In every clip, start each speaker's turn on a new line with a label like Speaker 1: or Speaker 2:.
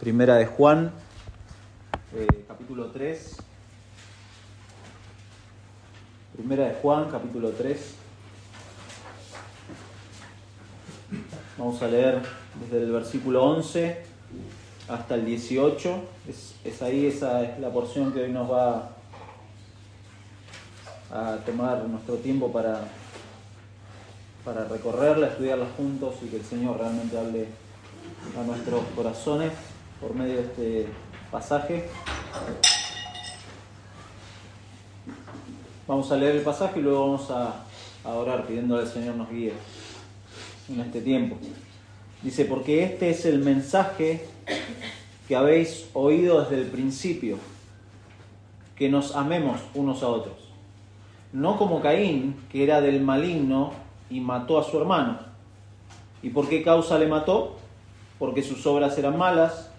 Speaker 1: Primera de Juan, capítulo 3. Primera de Juan, capítulo 3. Vamos a leer desde el versículo 11 hasta el 18. Esa es la porción que hoy nos va a tomar nuestro tiempo para recorrerla, estudiarla juntos y que el Señor realmente hable a nuestros corazones por medio de este pasaje. Vamos a leer el pasaje y luego vamos a orar pidiéndole al Señor nos guíe en este tiempo. Dice: porque este es el mensaje que habéis oído desde el principio, que nos amemos unos a otros. No como Caín, que era del maligno y mató a su hermano. ¿Y por qué causa le mató? Porque sus obras eran malas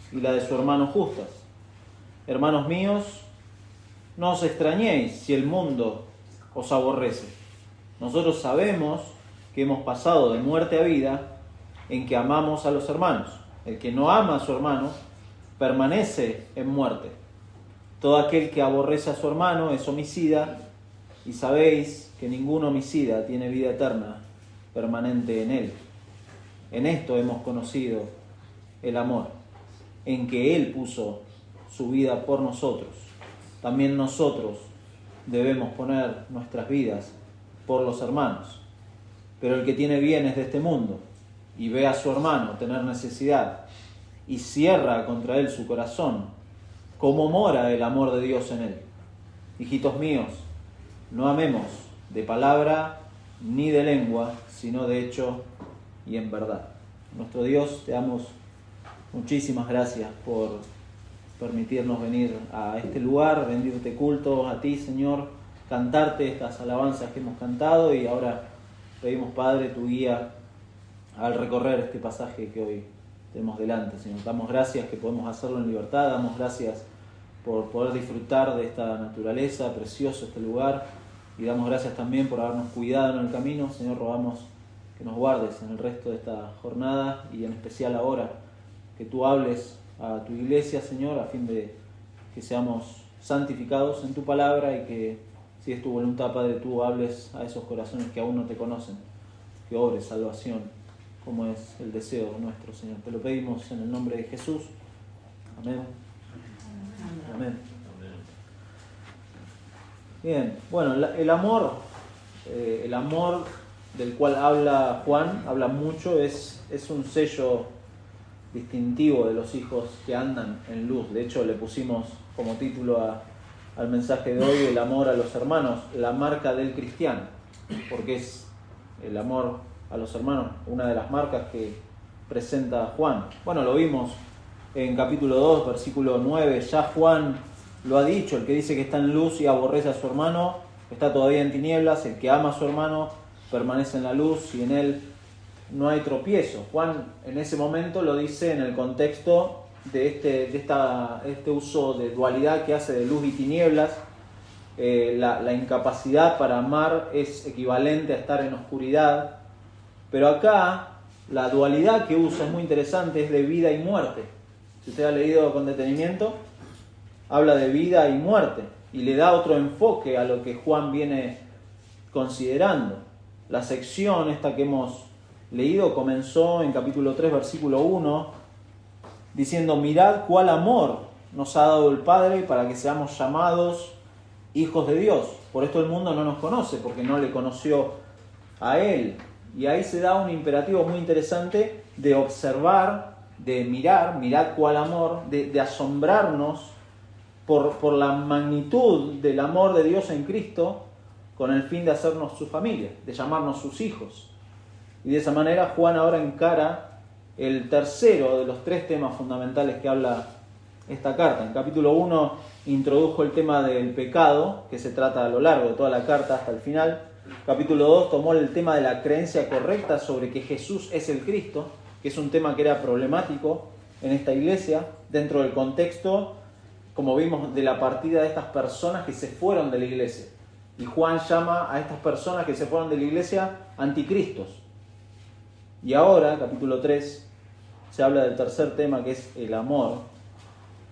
Speaker 1: y la de su hermano justas. Hermanos míos, no os extrañéis si el mundo os aborrece. Nosotros sabemos que hemos pasado de muerte a vida en que amamos a los hermanos. El que no ama a su hermano permanece en muerte. Todo aquel que aborrece a su hermano es homicida, y sabéis que ningún homicida tiene vida eterna permanente en él. En esto hemos conocido el amor, en que Él puso su vida por nosotros. También nosotros debemos poner nuestras vidas por los hermanos. Pero el que tiene bienes de este mundo y ve a su hermano tener necesidad y cierra contra él su corazón, ¿cómo mora el amor de Dios en él? Hijitos míos, no amemos de palabra ni de lengua, sino de hecho y en verdad. Nuestro Dios, te damos muchísimas gracias por permitirnos venir a este lugar, rendirte culto a ti, Señor, cantarte estas alabanzas que hemos cantado, y ahora pedimos, Padre, tu guía al recorrer este pasaje que hoy tenemos delante, Señor. Damos gracias que podemos hacerlo en libertad, damos gracias por poder disfrutar de esta naturaleza, precioso este lugar, y damos gracias también por habernos cuidado en el camino. Señor, rogamos que nos guardes en el resto de esta jornada y en especial ahora, que tú hables a tu iglesia, Señor, a fin de que seamos santificados en tu palabra y que, si es tu voluntad, Padre, tú hables a esos corazones que aún no te conocen, que obres salvación, como es el deseo nuestro, Señor. Te lo pedimos en el nombre de Jesús. Amén. Amén. Bien, bueno, el amor del cual habla Juan, habla mucho, es un sello distintivo de los hijos que andan en luz. De hecho, le pusimos como título al mensaje de hoy: el amor a los hermanos, la marca del cristiano, porque es el amor a los hermanos una de las marcas que presenta Juan. Bueno, lo vimos en capítulo 2, versículo 9, ya Juan lo ha dicho: el que dice que está en luz y aborrece a su hermano está todavía en tinieblas. El que ama a su hermano permanece en la luz y en él no hay tropiezo. Juan en ese momento lo dice en el contexto de este uso de dualidad que hace de luz y tinieblas. La incapacidad para amar es equivalente a estar en oscuridad, pero acá la dualidad que usa es muy interesante, es de vida y muerte. Si usted ha leído con detenimiento, habla de vida y muerte y le da otro enfoque a lo que Juan viene considerando. La sección esta que hemos leído comenzó en capítulo 3, versículo 1, diciendo: mirad cuál amor nos ha dado el Padre para que seamos llamados hijos de Dios. Por esto el mundo no nos conoce, porque no le conoció a Él. Y ahí se da un imperativo muy interesante de observar, de mirad cuál amor, de asombrarnos por la magnitud del amor de Dios en Cristo, con el fin de hacernos su familia, de llamarnos sus hijos. Y de esa manera Juan ahora encara el tercero de los tres temas fundamentales que habla esta carta. En capítulo 1 introdujo el tema del pecado, que se trata a lo largo de toda la carta hasta el final. Capítulo 2 tomó el tema de la creencia correcta sobre que Jesús es el Cristo, que es un tema que era problemático en esta iglesia, dentro del contexto, como vimos, de la partida de estas personas que se fueron de la iglesia. Y Juan llama a estas personas que se fueron de la iglesia anticristos. Y ahora, capítulo 3, se habla del tercer tema, que es el amor.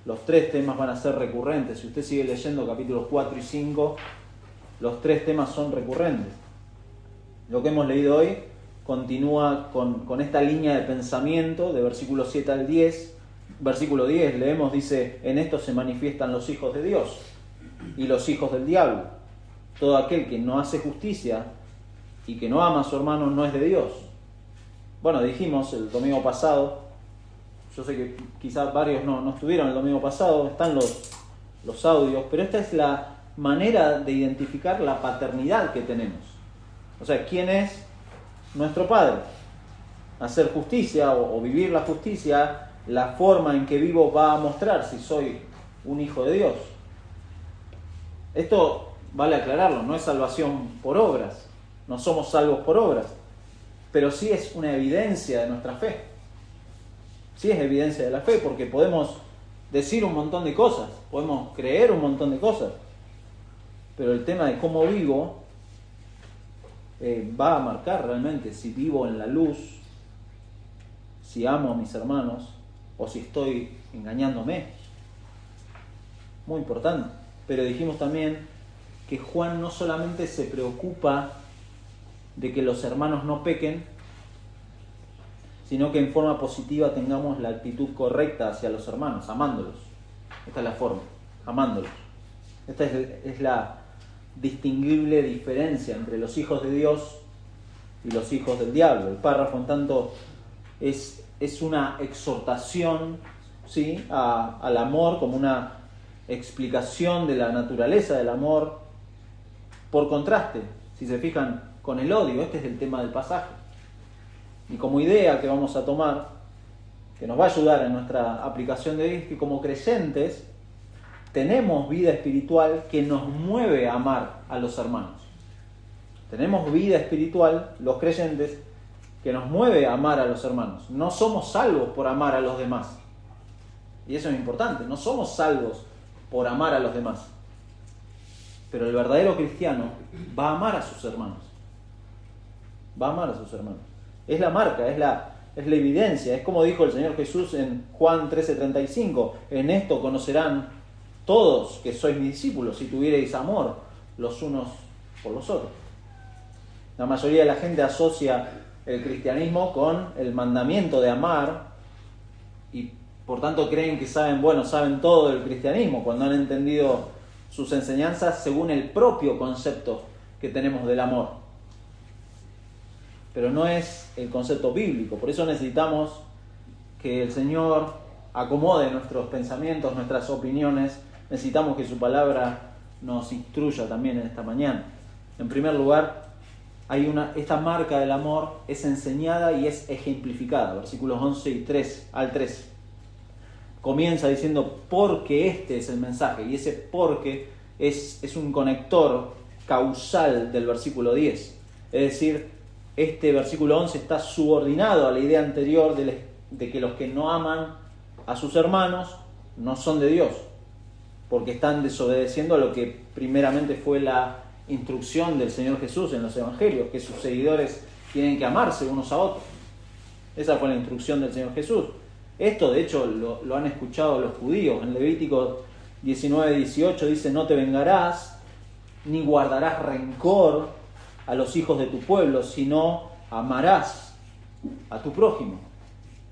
Speaker 1: Los tres temas van a ser recurrentes. Si usted sigue leyendo capítulos 4 y 5, los tres temas son recurrentes. Lo que hemos leído hoy continúa con esta línea de pensamiento de versículo 7 al 10. Versículo 10 leemos, dice: en esto se manifiestan los hijos de Dios y los hijos del diablo. Todo aquel que no hace justicia y que no ama a su hermano no es de Dios. Bueno, dijimos el domingo pasado, yo sé que quizás varios no estuvieron el domingo pasado, están los audios, pero esta es la manera de identificar la paternidad que tenemos. O sea, ¿quién es nuestro Padre? Hacer justicia o vivir la justicia, la forma en que vivo va a mostrar si soy un hijo de Dios. Esto vale aclararlo, no es salvación por obras, no somos salvos por obras, pero sí es una evidencia de nuestra fe. Sí es evidencia de la fe, porque podemos decir un montón de cosas, podemos creer un montón de cosas, pero el tema de cómo vivo va a marcar realmente si vivo en la luz, si amo a mis hermanos o si estoy engañándome. Muy importante. Pero dijimos también que Juan no solamente se preocupa de que los hermanos no pequen, sino que en forma positiva tengamos la actitud correcta hacia los hermanos, amándolos. Esta es la forma, amándolos. Esta es la distinguible diferencia entre los hijos de Dios y los hijos del diablo. El párrafo, en tanto, es una exhortación, ¿sí?, al amor, como una explicación de la naturaleza del amor, por contraste, si se fijan, con el odio. Este es el tema del pasaje. Y como idea que vamos a tomar, que nos va a ayudar en nuestra aplicación de hoy, es que como creyentes tenemos vida espiritual que nos mueve a amar a los hermanos. Tenemos vida espiritual, los creyentes, que nos mueve a amar a los hermanos. No somos salvos por amar a los demás. Y eso es importante, no somos salvos por amar a los demás. Pero el verdadero cristiano va a amar a sus hermanos. Va a amar a sus hermanos. Es la marca, es la evidencia. Es como dijo el Señor Jesús en Juan 13:35. En esto conocerán todos que sois mis discípulos, si tuvierais amor los unos por los otros. La mayoría de la gente asocia el cristianismo con el mandamiento de amar y por tanto creen que saben todo del cristianismo cuando han entendido sus enseñanzas según el propio concepto que tenemos del amor. Pero no es el concepto bíblico, por eso necesitamos que el Señor acomode nuestros pensamientos, nuestras opiniones. Necesitamos que su palabra nos instruya también en esta mañana. En primer lugar, esta marca del amor es enseñada y es ejemplificada. Versículos 11 y 3 al 3. Comienza diciendo porque este es el mensaje, y ese porque es un conector causal del versículo 10. Es decir, este versículo 11 está subordinado a la idea anterior de que los que no aman a sus hermanos no son de Dios, porque están desobedeciendo a lo que primeramente fue la instrucción del Señor Jesús en los evangelios, que sus seguidores tienen que amarse unos a otros. Esa fue la instrucción del Señor Jesús. Esto, de hecho, lo han escuchado los judíos. En Levítico 19:18 dice: no te vengarás, ni guardarás rencor a los hijos de tu pueblo, sino amarás a tu prójimo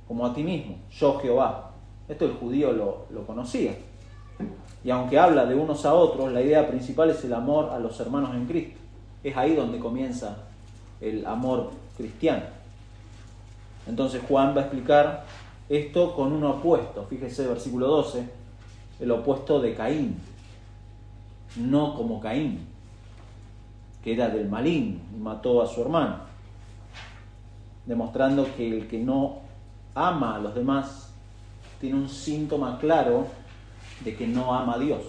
Speaker 1: como a ti mismo, yo Jehová. Esto el judío lo conocía. Y aunque habla de unos a otros, la idea principal es el amor a los hermanos en Cristo. Es ahí donde comienza el amor cristiano. Entonces Juan va a explicar esto con un opuesto. Fíjese, versículo 12, el opuesto de Caín. No como Caín, que era del maligno y mató a su hermano. Demostrando que el que no ama a los demás tiene un síntoma claro de que no ama a Dios.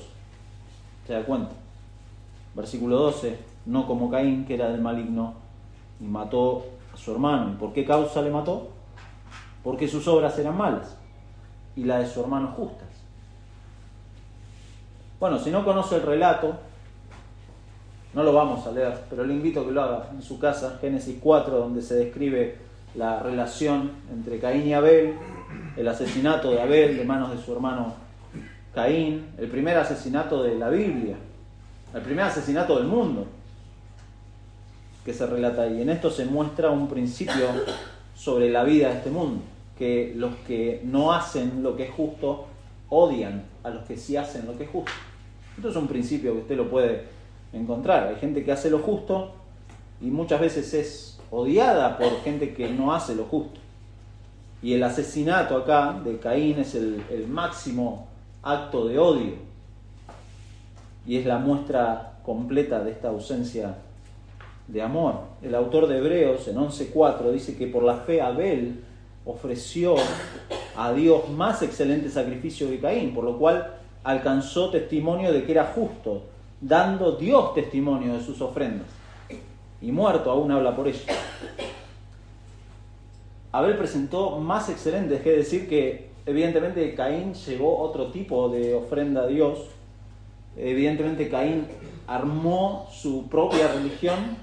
Speaker 1: ¿Se da cuenta? Versículo 12, no como Caín, que era del maligno y mató a su hermano. ¿Y por qué causa le mató? Porque sus obras eran malas y las de su hermano justas. Bueno, si no conoce el relato, no lo vamos a leer, pero le invito a que lo haga en su casa. Génesis 4, donde se describe la relación entre Caín y Abel, el asesinato de Abel de manos de su hermano Caín, el primer asesinato de la Biblia, el primer asesinato del mundo que se relata ahí. En esto se muestra un principio sobre la vida de este mundo, que los que no hacen lo que es justo odian a los que sí hacen lo que es justo. Esto es un principio que usted lo puede encontrar. Hay gente que hace lo justo y muchas veces es odiada por gente que no hace lo justo. Y el asesinato acá de Caín es el máximo acto de odio y es la muestra completa de esta ausencia de amor. El autor de Hebreos en 11:4 dice que por la fe Abel ofreció a Dios más excelente sacrificio que Caín, por lo cual alcanzó testimonio de que era justo, dando Dios testimonio de sus ofrendas. Y muerto aún habla por ello. Abel presentó más excelente, es decir que evidentemente Caín llevó otro tipo de ofrenda a Dios. Evidentemente Caín armó su propia religión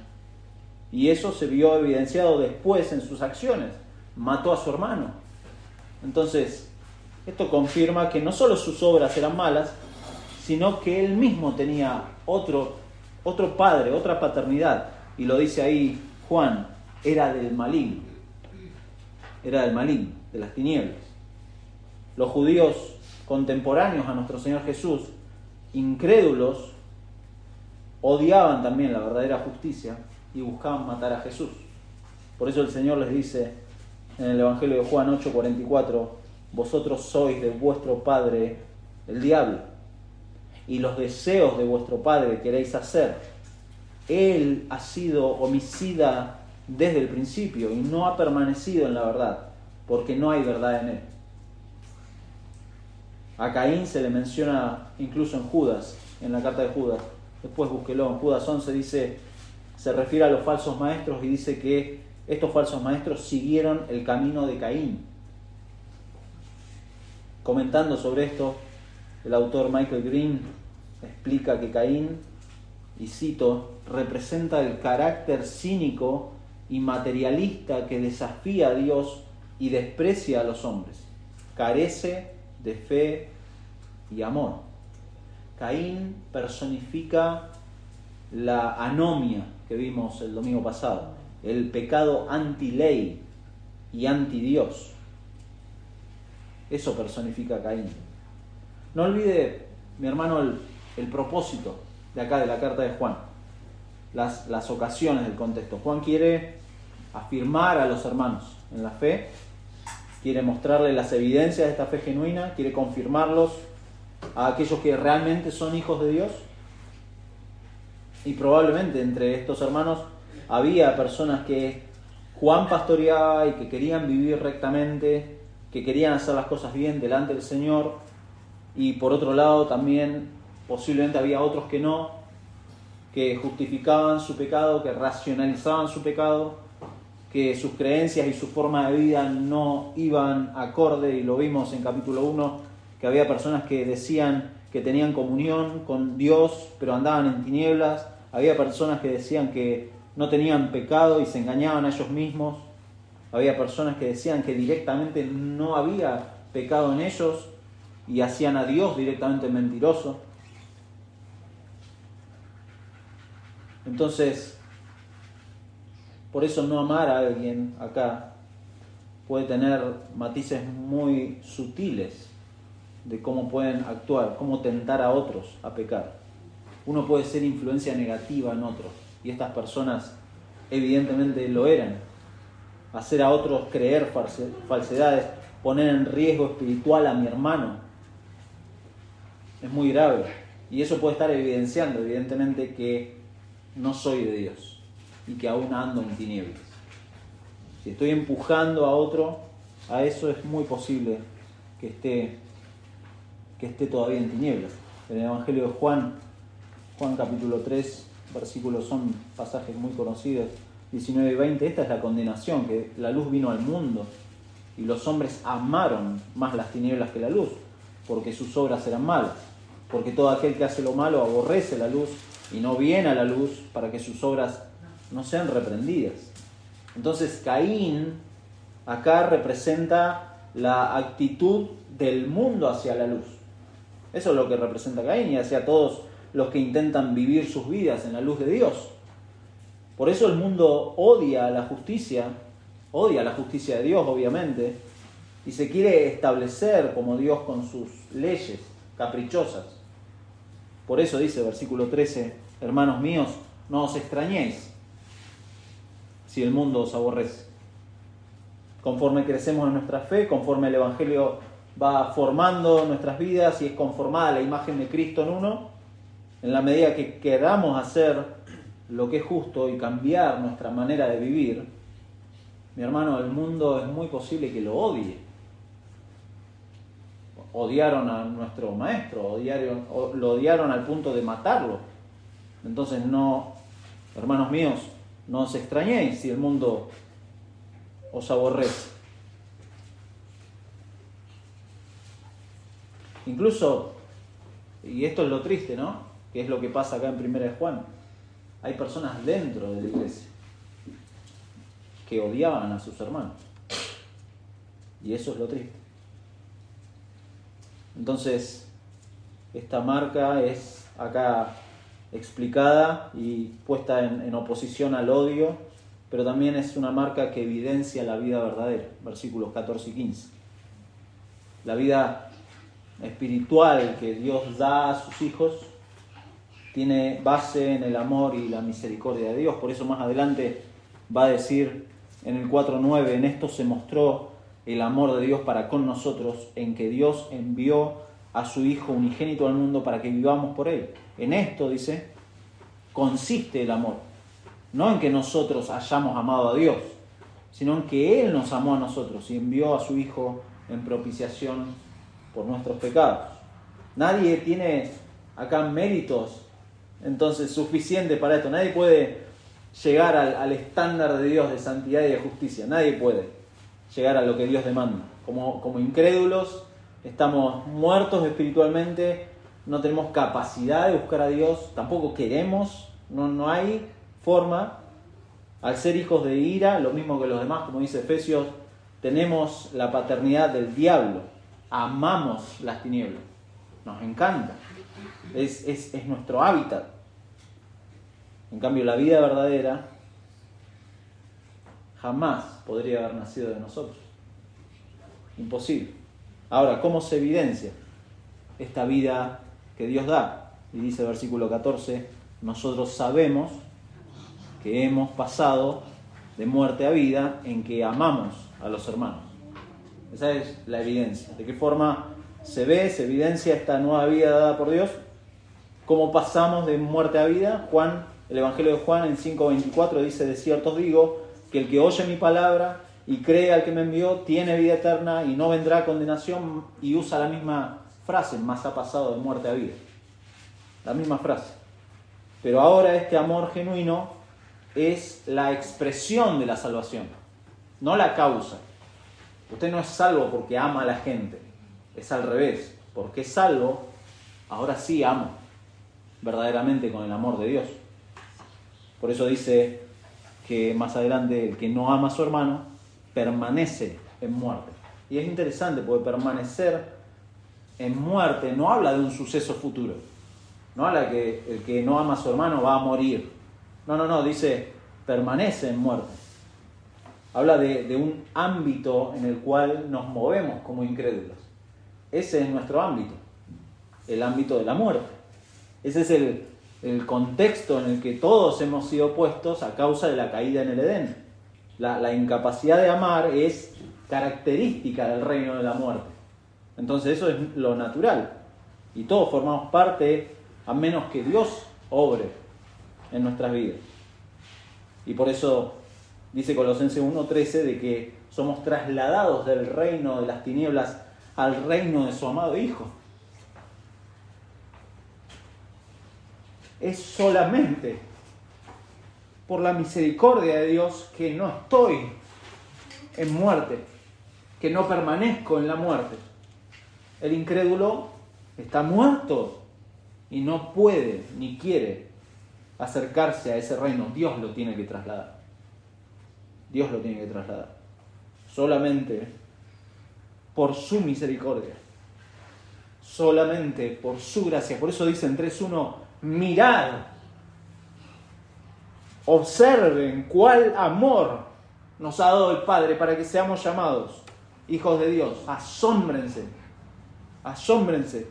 Speaker 1: y eso se vio evidenciado después en sus acciones. Mató a su hermano. Entonces, esto confirma que no solo sus obras eran malas, sino que él mismo tenía otro padre, otra paternidad. Y lo dice ahí Juan, era del maligno. Era del maligno, de las tinieblas. Los judíos contemporáneos a nuestro Señor Jesús, incrédulos, odiaban también la verdadera justicia y buscaban matar a Jesús. Por eso el Señor les dice en el Evangelio de Juan 8:44, vosotros sois de vuestro padre el diablo, y los deseos de vuestro padre queréis hacer. Él ha sido homicida desde el principio y no ha permanecido en la verdad, porque no hay verdad en él. A Caín se le menciona incluso en Judas, en la carta de Judas. Después búsquelo, en Judas 11 dice, se refiere a los falsos maestros y dice que estos falsos maestros siguieron el camino de Caín. Comentando sobre esto, el autor Michael Green explica que Caín, y cito, representa el carácter cínico y materialista que desafía a Dios y desprecia a los hombres. Carece de fe y amor. Caín personifica la anomia que vimos el domingo pasado, el pecado anti-ley y anti-Dios. Eso personifica Caín. No olvide, mi hermano, el propósito de acá de la carta de Juan, las ocasiones del contexto. Juan quiere afirmar a los hermanos en la fe, quiere mostrarles las evidencias de esta fe genuina, quiere confirmarlos a aquellos que realmente son hijos de Dios. Y probablemente entre estos hermanos había personas que Juan pastoreaba y que querían vivir rectamente, que querían hacer las cosas bien delante del Señor, y por otro lado también posiblemente había otros que no, que justificaban su pecado, que racionalizaban su pecado, que sus creencias y su forma de vida no iban acorde, y lo vimos en capítulo 1, que había personas que decían que tenían comunión con Dios, pero andaban en tinieblas. Había personas que decían que no tenían pecado y se engañaban a ellos mismos. Había personas que decían que directamente no había pecado en ellos y hacían a Dios directamente mentiroso. Entonces, por eso no amar a alguien acá puede tener matices muy sutiles de cómo pueden actuar, cómo tentar a otros a pecar. Uno puede ser influencia negativa en otros, y estas personas evidentemente lo eran. Hacer a otros creer falsedades, poner en riesgo espiritual a mi hermano, es muy grave. Y eso puede estar evidenciando evidentemente que no soy de Dios y que aún ando en tinieblas. Si estoy empujando a otro a eso, es muy posible que esté todavía en tinieblas. En el Evangelio de Juan capítulo 3, versículos, son pasajes muy conocidos, 19 y 20, esta es la condenación, que la luz vino al mundo y los hombres amaron más las tinieblas que la luz, porque sus obras eran malas. Porque todo aquel que hace lo malo aborrece la luz y no viene a la luz para que sus obras no sean reprendidas. Entonces Caín acá representa la actitud del mundo hacia la luz. Eso es lo que representa Caín y hacia todos los que intentan vivir sus vidas en la luz de Dios. Por eso el mundo odia la justicia de Dios, obviamente, y se quiere establecer como Dios con sus leyes caprichosas. Por eso dice versículo 13, hermanos míos, no os extrañéis si el mundo os aborrece. Conforme crecemos en nuestra fe, conforme el Evangelio va formando nuestras vidas y es conformada a la imagen de Cristo en uno, en la medida que queramos hacer lo que es justo y cambiar nuestra manera de vivir, mi hermano, el mundo es muy posible que lo odie. Odiaron a nuestro maestro, lo odiaron al punto de matarlo. Entonces no, hermanos míos, no os extrañéis si el mundo os aborrece. Incluso, y esto es lo triste, ¿no? Que es lo que pasa acá en 1 de Juan. Hay personas dentro de la iglesia que odiaban a sus hermanos. Y eso es lo triste. Entonces, esta marca es acá explicada y puesta en oposición al odio, pero también es una marca que evidencia la vida verdadera, versículos 14 y 15. La vida espiritual que Dios da a sus hijos tiene base en el amor y la misericordia de Dios. Por eso más adelante va a decir en el 4:9, en esto se mostró el amor de Dios para con nosotros, en que Dios envió a su Hijo unigénito al mundo para que vivamos por Él. En esto, dice, consiste el amor. No en que nosotros hayamos amado a Dios, sino en que Él nos amó a nosotros y envió a su Hijo en propiciación por nuestros pecados. Nadie tiene acá méritos entonces suficiente para esto. Nadie puede llegar al estándar de Dios de santidad y de justicia. Nadie puede llegar a lo que Dios demanda. Como incrédulos, estamos muertos espiritualmente, no tenemos capacidad de buscar a Dios, tampoco queremos, no hay forma. Al ser hijos de ira, lo mismo que los demás, como dice Efesios, tenemos la paternidad del diablo, amamos las tinieblas, nos encanta, es nuestro hábitat. En cambio, la vida verdadera jamás podría haber nacido de nosotros. Imposible. Ahora, ¿cómo se evidencia esta vida que Dios da? Y dice el versículo 14, nosotros sabemos que hemos pasado de muerte a vida en que amamos a los hermanos. Esa es la evidencia. ¿De qué forma se ve, se evidencia esta nueva vida dada por Dios? ¿Cómo pasamos de muerte a vida? El Evangelio de Juan en 5:24 dice, de cierto os digo, que el que oye mi palabra y cree al que me envió, tiene vida eterna y no vendrá a condenación, y usa la misma frase, más ha pasado de muerte a vida. La misma frase. Pero ahora este amor genuino es la expresión de la salvación, no la causa. Usted no es salvo porque ama a la gente, es al revés. Porque es salvo, ahora sí amo verdaderamente con el amor de Dios. Por eso dice que más adelante el que no ama a su hermano permanece en muerte. Y es interesante porque permanecer en muerte no habla de un suceso futuro. No habla que el que no ama a su hermano va a morir. No, dice permanece en muerte. Habla de un ámbito en el cual nos movemos como incrédulos. Ese es nuestro ámbito, el ámbito de la muerte. Ese es el contexto en el que todos hemos sido puestos a causa de la caída en el Edén. La incapacidad de amar es característica del reino de la muerte. Entonces eso es lo natural. Y todos formamos parte, a menos que Dios obre en nuestras vidas. Y por eso dice Colosenses 1:13 de que somos trasladados del reino de las tinieblas al reino de su amado Hijo. Es solamente por la misericordia de Dios que no estoy en muerte, que no permanezco en la muerte. El incrédulo está muerto y no puede ni quiere acercarse a ese reino. Dios lo tiene que trasladar. Dios lo tiene que trasladar. Solamente por su misericordia, solamente por su gracia. Por eso dice en 3:1, mirad, observen cuál amor nos ha dado el Padre para que seamos llamados hijos de Dios. Asómbrense, asómbrense.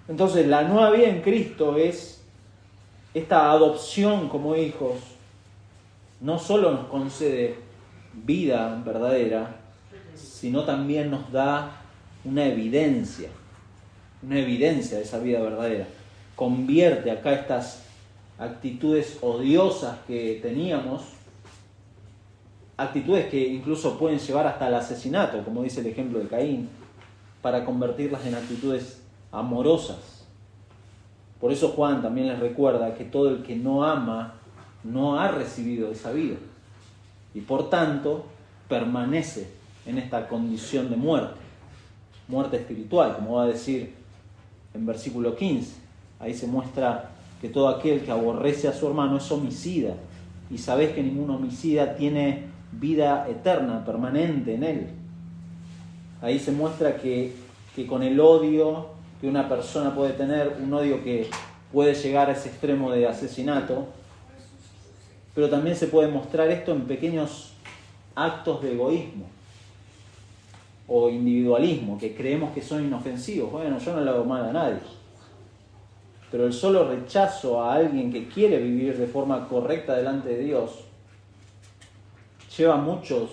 Speaker 1: Entonces la nueva vida en Cristo es esta adopción como hijos. No solo nos concede vida verdadera, sino también nos da una evidencia de esa vida verdadera. Convierte acá estas actitudes odiosas que teníamos, actitudes que incluso pueden llevar hasta el asesinato, como dice el ejemplo de Caín, para convertirlas en actitudes amorosas. Por eso Juan también les recuerda que todo el que no ama no ha recibido esa vida y por tanto permanece en esta condición de muerte espiritual, como va a decir en versículo 15. Ahí se muestra que todo aquel que aborrece a su hermano es homicida, y sabéis que ningún homicida tiene vida eterna, permanente en él. Ahí se muestra que con el odio que una persona puede tener, un odio que puede llegar a ese extremo de asesinato, pero también se puede mostrar esto en pequeños actos de egoísmo o individualismo, que creemos que son inofensivos. Bueno, yo no le hago mal a nadie. Pero el solo rechazo a alguien que quiere vivir de forma correcta delante de Dios lleva a muchos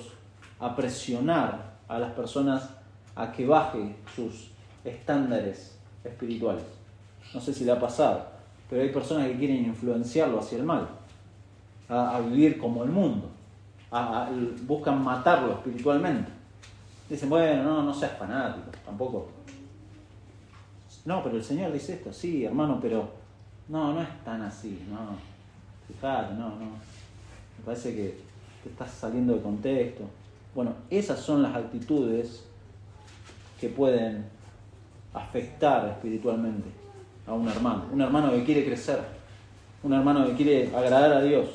Speaker 1: a presionar a las personas a que baje sus estándares espirituales. No sé si le ha pasado, pero hay personas que quieren influenciarlo hacia el mal, a vivir como el mundo, buscan matarlo espiritualmente. Dicen, bueno, no seas fanático, tampoco. No, pero el Señor dice esto, sí, hermano, pero no es tan así, no. Fíjate, no. Me parece que te estás saliendo de contexto. Bueno, esas son las actitudes que pueden afectar espiritualmente a un hermano que quiere crecer, un hermano que quiere agradar a Dios.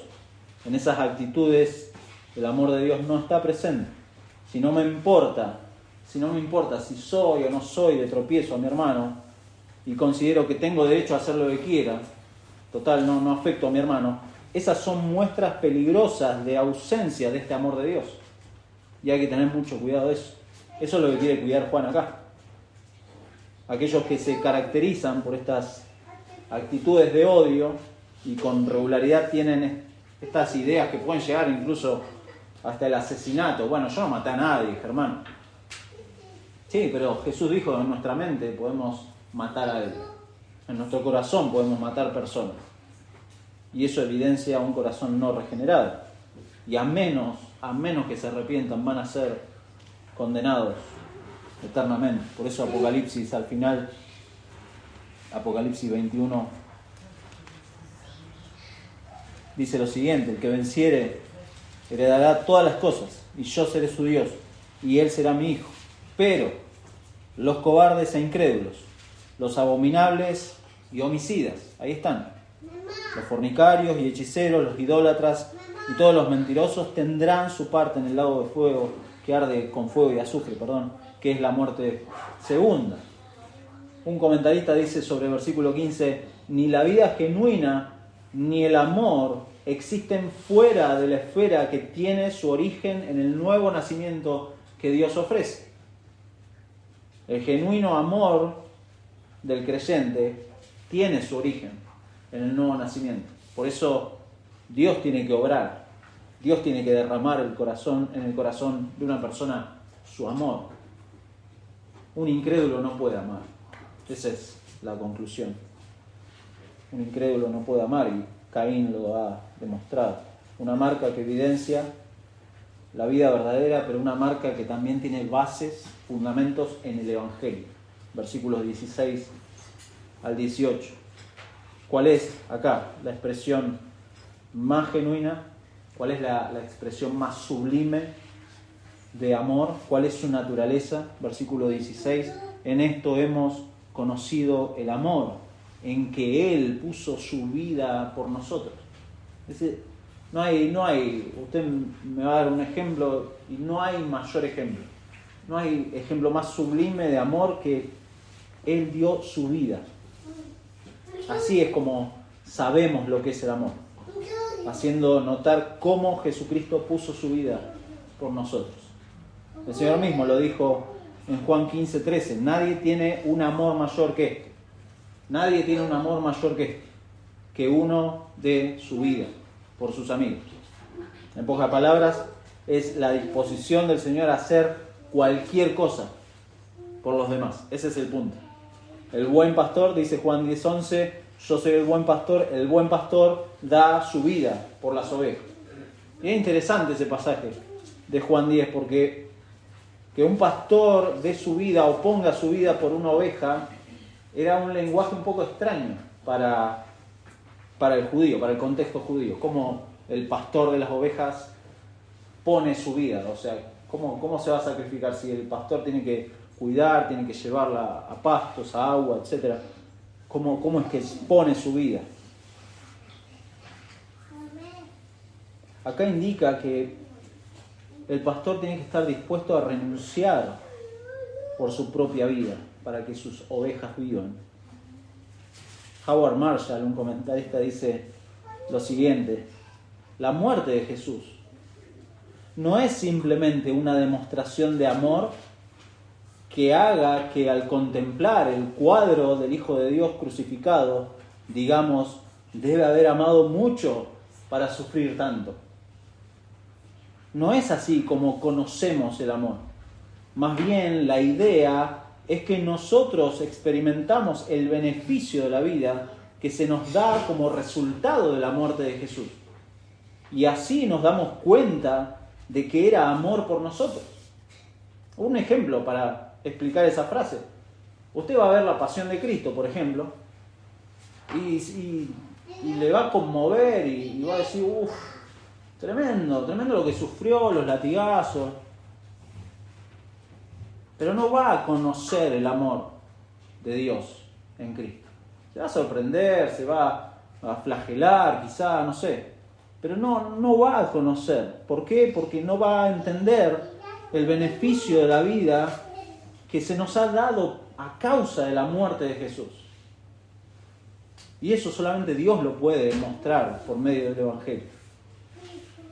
Speaker 1: En esas actitudes el amor de Dios no está presente. Si no me importa si soy o no soy de tropiezo a mi hermano y considero que tengo derecho a hacer lo que quiera, total, no afecto a mi hermano, esas son muestras peligrosas de ausencia de este amor de Dios. Y hay que tener mucho cuidado de eso. Eso es lo que quiere cuidar Juan acá. Aquellos que se caracterizan por estas actitudes de odio y con regularidad tienen estas ideas que pueden llegar incluso hasta el asesinato. Bueno, yo no maté a nadie, Germán. Sí, pero Jesús dijo que en nuestra mente podemos matar a alguien. En nuestro corazón podemos matar personas. Y eso evidencia un corazón no regenerado. Y a menos que se arrepientan, van a ser condenados eternamente. Por eso Apocalipsis, al final, Apocalipsis 21, dice lo siguiente: el que venciere heredará todas las cosas, y yo seré su Dios, y él será mi hijo. Pero los cobardes e incrédulos, los abominables y homicidas, ahí están, los fornicarios y hechiceros, los idólatras y todos los mentirosos tendrán su parte en el lago de fuego que arde con fuego y azufre, que es la muerte segunda. Un comentarista dice sobre el versículo 15: ni la vida genuina ni el amor existen fuera de la esfera que tiene su origen en el nuevo nacimiento que Dios ofrece. El genuino amor del creyente tiene su origen en el nuevo nacimiento. Por eso Dios tiene que obrar, Dios tiene que derramar en el corazón de una persona su amor. Un incrédulo no puede amar. Esa es la conclusión. Un incrédulo no puede amar, y Caín lo ha demostrado. Una marca que evidencia la vida verdadera, pero una marca que también tiene bases, fundamentos en el Evangelio. Versículos 16 al 18. ¿Cuál es acá la expresión más genuina? ¿Cuál es la expresión más sublime de amor? ¿Cuál es su naturaleza? Versículo 16. En esto hemos conocido el amor, en que Él puso su vida por nosotros. Es decir, no hay, usted me va a dar un ejemplo y no hay mayor ejemplo No hay ejemplo más sublime de amor que Él dio su vida. Así es como sabemos lo que es el amor, haciendo notar cómo Jesucristo puso su vida por nosotros. El Señor mismo lo dijo en Juan 15:13, nadie tiene un amor mayor que este. Nadie tiene un amor mayor que este, que uno de su vida por sus amigos. En pocas palabras, es la disposición del Señor a hacer cualquier cosa por los demás. Ese es el punto. El buen pastor, dice Juan 10:11, yo soy el buen pastor da su vida por las ovejas. Y es interesante ese pasaje de Juan 10, porque que un pastor dé su vida o ponga su vida por una oveja era un lenguaje un poco extraño para el judío, para el contexto judío. Como el pastor de las ovejas pone su vida, o sea, ¿cómo se va a sacrificar si el pastor tiene que cuidar, tiene que llevarla a pastos, a agua, etcétera? ¿Cómo es que pone su vida? Acá indica que el pastor tiene que estar dispuesto a renunciar por su propia vida para que sus ovejas vivan. Howard Marshall, un comentarista, dice lo siguiente: la muerte de Jesús no es simplemente una demostración de amor que haga que al contemplar el cuadro del Hijo de Dios crucificado, digamos, debe haber amado mucho para sufrir tanto. No es así como conocemos el amor. Más bien, la idea es que nosotros experimentamos el beneficio de la vida que se nos da como resultado de la muerte de Jesús. Y así nos damos cuenta de que era amor por nosotros. Un ejemplo para explicar esa frase. Usted va a ver la Pasión de Cristo, por ejemplo, y le va a conmover y va a decir, uff, tremendo lo que sufrió, los latigazos. Pero no va a conocer el amor de Dios en Cristo. Se va a sorprender, se va a flagelar, quizá, no sé. Pero no va a conocer. ¿Por qué? Porque no va a entender el beneficio de la vida que se nos ha dado a causa de la muerte de Jesús. Y eso solamente Dios lo puede mostrar por medio del Evangelio.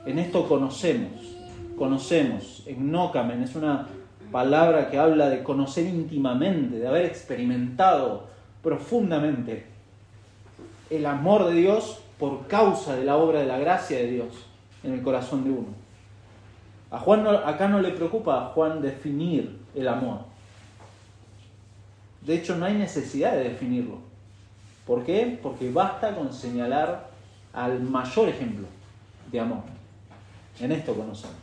Speaker 1: En esto conocemos, ecnokamen, es una palabra que habla de conocer íntimamente, de haber experimentado profundamente el amor de Dios por causa de la obra de la gracia de Dios en el corazón de uno. A Juan acá no le preocupa a Juan definir el amor. De hecho, no hay necesidad de definirlo. ¿Por qué? Porque basta con señalar al mayor ejemplo de amor. En esto conocemos.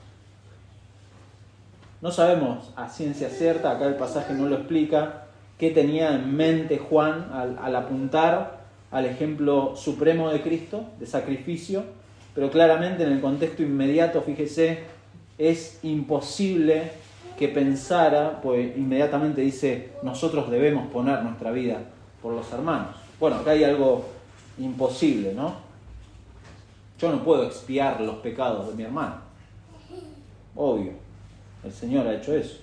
Speaker 1: No sabemos a ciencia cierta, acá el pasaje no lo explica, qué tenía en mente Juan al apuntar al ejemplo supremo de Cristo, de sacrificio, pero claramente en el contexto inmediato, fíjese, es imposible que pensara, pues inmediatamente dice, nosotros debemos poner nuestra vida por los hermanos. Bueno, acá hay algo imposible, ¿no? Yo no puedo expiar los pecados de mi hermano. Obvio, el Señor ha hecho eso.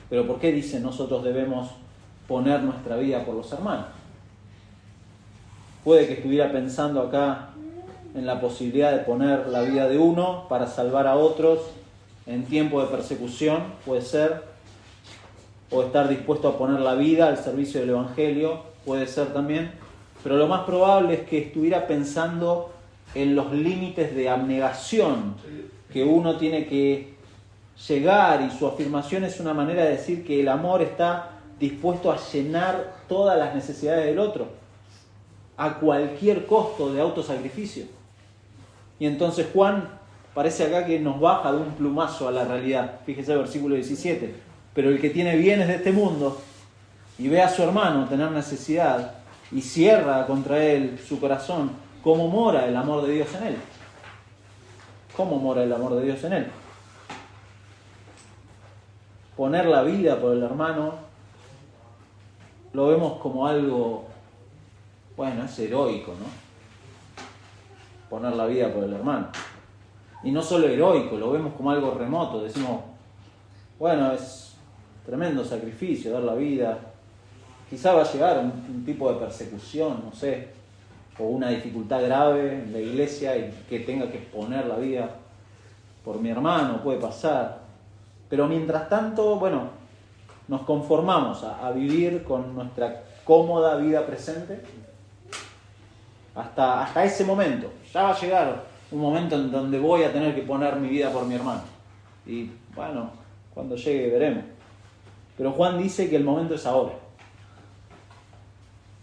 Speaker 1: Pero ¿por qué dice nosotros debemos poner nuestra vida por los hermanos? Puede que estuviera pensando acá en la posibilidad de poner la vida de uno para salvar a otros en tiempo de persecución, puede ser, o estar dispuesto a poner la vida al servicio del Evangelio, puede ser también, pero lo más probable es que estuviera pensando en los límites de abnegación que uno tiene que llegar, y su afirmación es una manera de decir que el amor está dispuesto a llenar todas las necesidades del otro, a cualquier costo de autosacrificio. Y entonces Juan parece acá que nos baja de un plumazo a la realidad. Fíjese el versículo 17. Pero el que tiene bienes de este mundo y ve a su hermano tener necesidad y cierra contra él su corazón, ¿cómo mora el amor de Dios en él? ¿Cómo mora el amor de Dios en él? Poner la vida por el hermano lo vemos como algo, bueno, es heroico, ¿no? Poner la vida por el hermano. Y no solo heroico, lo vemos como algo remoto. Decimos, bueno, es tremendo sacrificio, dar la vida. Quizá va a llegar un tipo de persecución, no sé, o una dificultad grave en la iglesia y que tenga que exponer la vida por mi hermano, puede pasar. Pero mientras tanto, bueno, nos conformamos a vivir con nuestra cómoda vida presente hasta ese momento. Ya va a llegar un momento en donde voy a tener que poner mi vida por mi hermano. Y bueno, cuando llegue veremos. Pero Juan dice que el momento es ahora.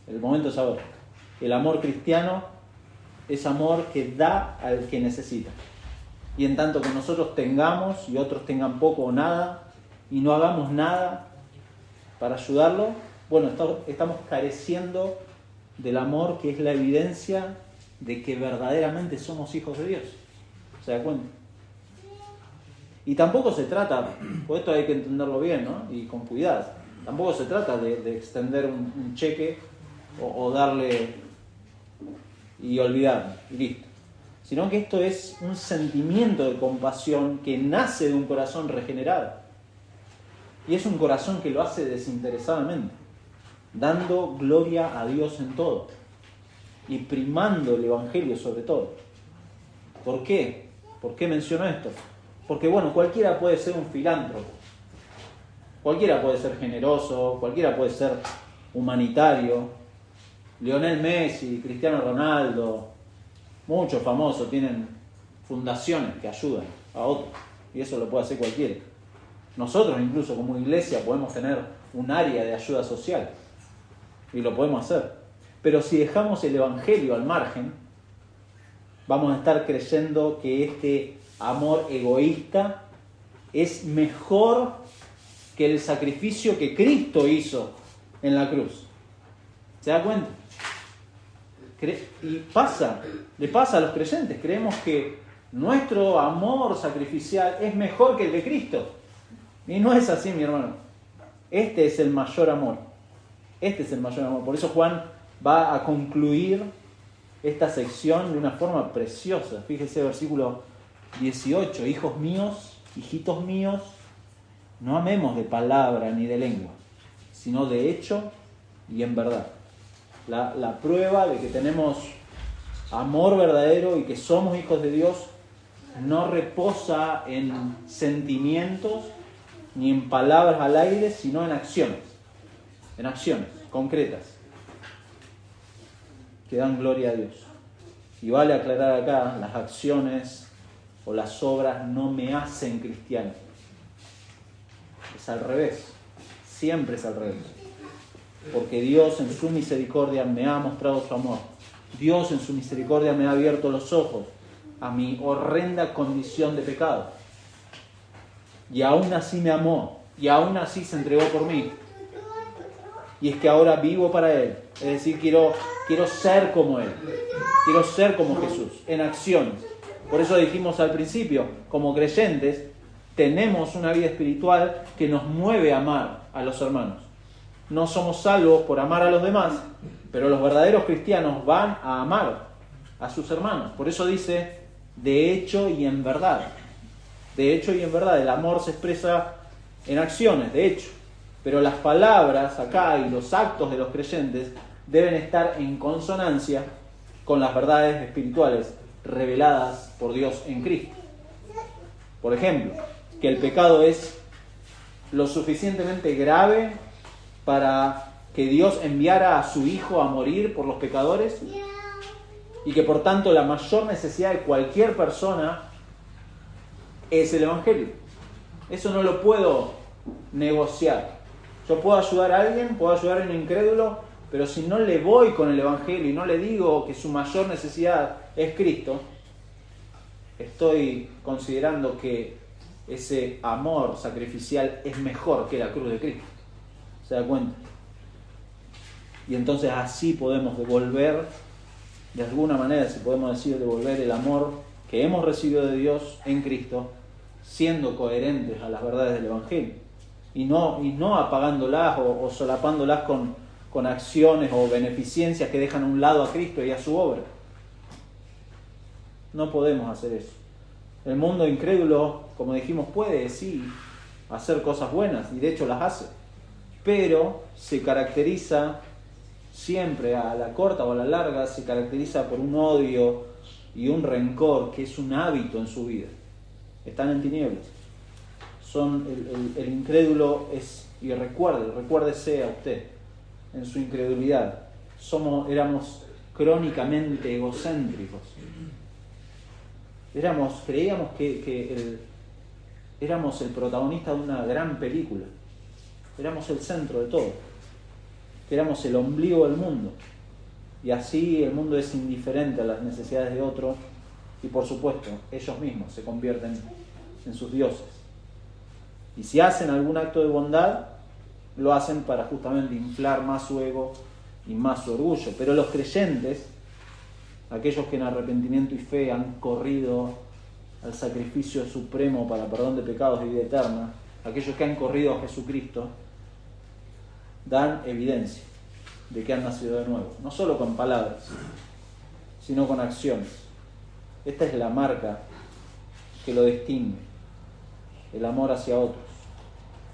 Speaker 1: El momento es ahora. El amor cristiano es amor que da al que necesita. Y en tanto que nosotros tengamos y otros tengan poco o nada, y no hagamos nada para ayudarlo, bueno, estamos careciendo del amor que es la evidencia de que verdaderamente somos hijos de Dios. ¿Se da cuenta? Y tampoco se trata, por esto hay que entenderlo bien, ¿no? Y con cuidado, tampoco se trata de extender un cheque o darle y olvidar, y listo. Sino que esto es un sentimiento de compasión que nace de un corazón regenerado. Y es un corazón que lo hace desinteresadamente, dando gloria a Dios en todo y primando el Evangelio sobre todo. ¿Por qué? ¿Por qué menciono esto? Porque bueno, cualquiera puede ser un filántropo, cualquiera puede ser generoso, cualquiera puede ser humanitario. Lionel Messi, Cristiano Ronaldo, muchos famosos tienen fundaciones que ayudan a otros, y eso lo puede hacer cualquiera. Nosotros incluso como iglesia podemos tener un área de ayuda social, y lo podemos hacer. Pero si dejamos el Evangelio al margen, vamos a estar creyendo que este amor egoísta es mejor que el sacrificio que Cristo hizo en la cruz. ¿Se da cuenta? Y le pasa a los creyentes. Creemos que nuestro amor sacrificial es mejor que el de Cristo. Y no es así, mi hermano. Este es el mayor amor. Este es el mayor amor. Por eso Juan va a concluir esta sección de una forma preciosa. Fíjese versículo 18. Hijos míos, hijitos míos, no amemos de palabra ni de lengua, sino de hecho y en verdad. La prueba de que tenemos amor verdadero y que somos hijos de Dios no reposa en sentimientos ni en palabras al aire, sino en acciones concretas que dan gloria a Dios. Y vale aclarar acá, las acciones o las obras no me hacen cristiano. Es al revés, siempre es al revés. Porque Dios en su misericordia me ha mostrado su amor. Dios en su misericordia me ha abierto los ojos a mi horrenda condición de pecado. Y aún así me amó. Y aún así se entregó por mí. Y es que ahora vivo para Él. Es decir, quiero ser como Él. Quiero ser como Jesús, en acciones. Por eso dijimos al principio, como creyentes, tenemos una vida espiritual que nos mueve a amar a los hermanos. No somos salvos por amar a los demás, pero los verdaderos cristianos van a amar a sus hermanos. Por eso dice, de hecho y en verdad. De hecho y en verdad. El amor se expresa en acciones, de hecho. Pero las palabras acá y los actos de los creyentes deben estar en consonancia con las verdades espirituales reveladas por Dios en Cristo. Por ejemplo, que el pecado es lo suficientemente grave para que Dios enviara a su Hijo a morir por los pecadores y que por tanto la mayor necesidad de cualquier persona es el Evangelio. Eso no lo puedo negociar. Yo puedo ayudar a alguien, puedo ayudar a un incrédulo, pero si no le voy con el Evangelio y no le digo que su mayor necesidad es Cristo, estoy considerando que ese amor sacrificial es mejor que la cruz de Cristo. ¿Se da cuenta? Y entonces así podemos devolver, de alguna manera, si podemos decir, devolver el amor que hemos recibido de Dios en Cristo, siendo coherentes a las verdades del Evangelio. Y no apagándolas o solapándolas con acciones o beneficencias que dejan a un lado a Cristo y a su obra. No podemos hacer eso. El mundo incrédulo, como dijimos, puede, sí, hacer cosas buenas, y de hecho las hace, pero se caracteriza siempre, a la corta o a la larga, se caracteriza por un odio y un rencor que es un hábito en su vida. Están en tinieblas. El incrédulo es, y recuérdese a usted, en su incredulidad, éramos crónicamente egocéntricos. Creíamos que éramos el protagonista de una gran película. Éramos el centro de todo. Que éramos el ombligo del mundo. Y así el mundo es indiferente a las necesidades de otros. Y por supuesto, ellos mismos se convierten en sus dioses. Y si hacen algún acto de bondad, lo hacen para justamente inflar más su ego y más su orgullo. Pero los creyentes, aquellos que en arrepentimiento y fe han corrido al sacrificio supremo para perdón de pecados y vida eterna, aquellos que han corrido a Jesucristo, dan evidencia de que han nacido de nuevo, no solo con palabras, sino con acciones. Esta es la marca que lo distingue, el amor hacia otros,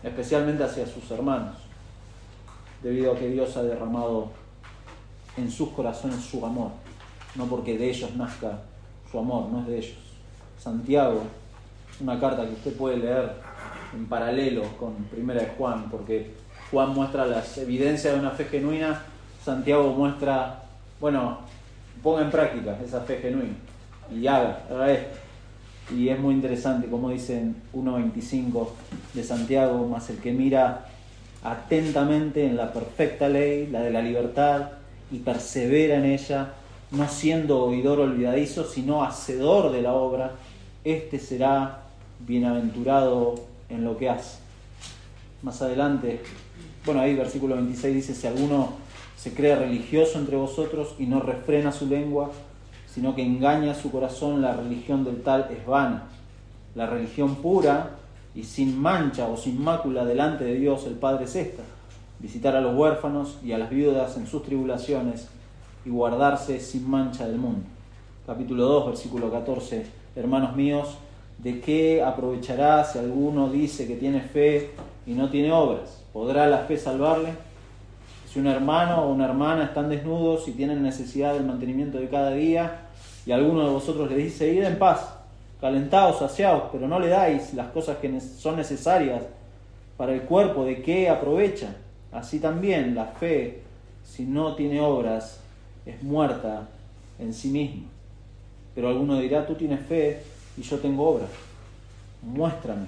Speaker 1: especialmente hacia sus hermanos, debido a que Dios ha derramado en sus corazones su amor, no porque de ellos nazca su amor, no es de ellos. Santiago, una carta que usted puede leer en paralelo con Primera de Juan, porque Juan muestra las evidencias de una fe genuina, Santiago muestra, ponga en práctica esa fe genuina y haga esto. Y es muy interesante, como dicen 1.25 de Santiago, más el que mira atentamente en la perfecta ley, la de la libertad, y persevera en ella, no siendo oidor olvidadizo, sino hacedor de la obra, este será bienaventurado en lo que hace. Más adelante, ahí versículo 26 dice: si alguno se cree religioso entre vosotros y no refrena su lengua, sino que engaña su corazón, la religión del tal es vana. La religión pura y sin mancha o sin mácula delante de Dios el Padre es esta: visitar a los huérfanos y a las viudas en sus tribulaciones y guardarse sin mancha del mundo. Capítulo 2, versículo 14. Hermanos míos, ¿de qué aprovechará si alguno dice que tiene fe y no tiene obras? ¿Podrá la fe salvarle? Si un hermano o una hermana están desnudos y tienen necesidad del mantenimiento de cada día, y alguno de vosotros les dice: id en paz, calentaos, saciaos, pero no le dais las cosas que son necesarias para el cuerpo, ¿de qué aprovecha? Así también la fe, si no tiene obras, es muerta en sí misma. Pero alguno dirá: tú tienes fe y yo tengo obras. Muéstrame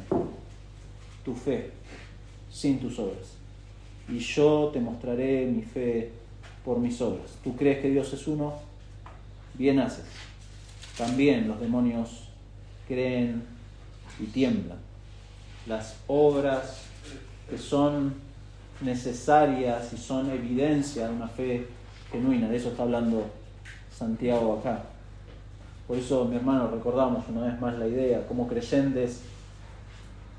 Speaker 1: tu fe sin tus obras, y yo te mostraré mi fe por mis obras. ¿Tú crees que Dios es uno? Bien haces. También los demonios creen y tiemblan. Las obras que son necesarias y son evidencia de una fe genuina, de eso está hablando Santiago acá. Por eso, mi hermano, recordamos una vez más la idea: como creyentes,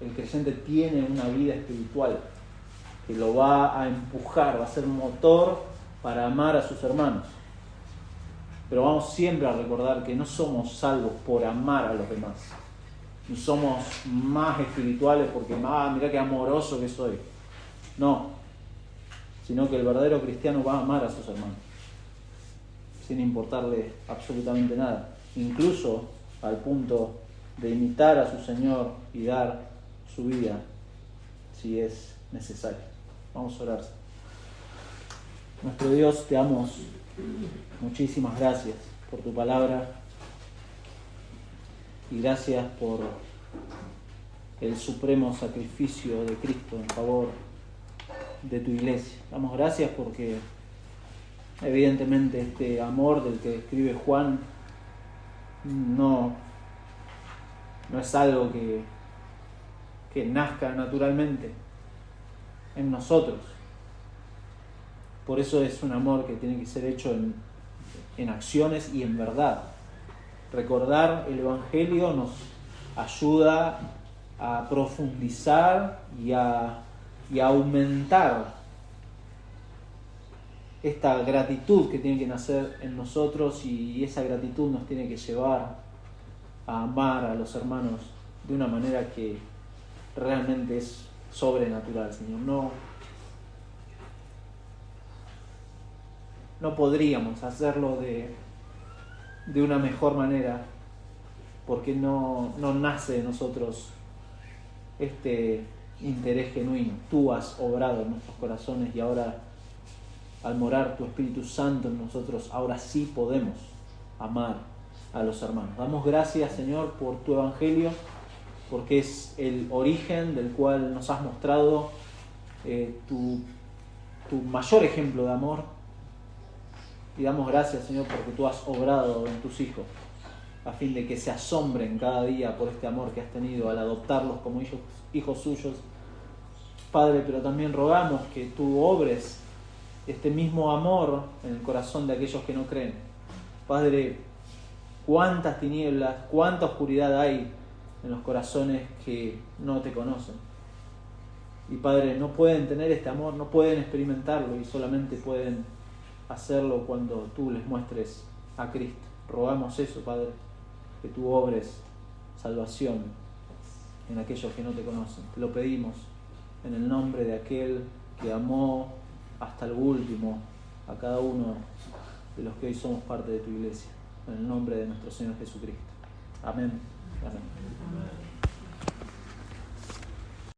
Speaker 1: el creyente tiene una vida espiritual que lo va a empujar, va a ser un motor para amar a sus hermanos. Pero vamos siempre a recordar que no somos salvos por amar a los demás. No somos más espirituales porque, mirá qué amoroso que soy. No, sino que el verdadero cristiano va a amar a sus hermanos, sin importarle absolutamente nada, incluso al punto de imitar a su Señor y dar su vida si es necesario. Vamos a orar. Nuestro Dios, te damos muchísimas gracias por tu palabra y gracias por el supremo sacrificio de Cristo en favor de tu iglesia. Damos gracias porque evidentemente este amor del que escribe Juan no es algo que nazca naturalmente en nosotros. Por eso es un amor que tiene que ser hecho en acciones y en verdad. Recordar el Evangelio nos ayuda a profundizar y a aumentar esta gratitud que tiene que nacer en nosotros, y esa gratitud nos tiene que llevar a amar a los hermanos de una manera que realmente es sobrenatural, Señor. No podríamos hacerlo de una mejor manera, porque no nace de nosotros este interés genuino. Tú has obrado en nuestros corazones y ahora, al morar tu Espíritu Santo en nosotros, ahora sí podemos amar a los hermanos. Damos gracias, Señor, por tu Evangelio, porque es el origen del cual nos has mostrado tu mayor ejemplo de amor. Y damos gracias, Señor, porque tú has obrado en tus hijos, a fin de que se asombren cada día por este amor que has tenido al adoptarlos como hijos suyos. Padre, pero también rogamos que tú obres este mismo amor en el corazón de aquellos que no creen. Padre, cuántas tinieblas, cuánta oscuridad hay en los corazones que no te conocen. Y Padre, no pueden tener este amor, no pueden experimentarlo y solamente pueden hacerlo cuando tú les muestres a Cristo. Rogamos eso, Padre, que tú obres salvación en aquellos que no te conocen. Te lo pedimos en el nombre de aquel que amó hasta el último a cada uno de los que hoy somos parte de tu iglesia. En el nombre de nuestro Señor Jesucristo. Amén. Amén.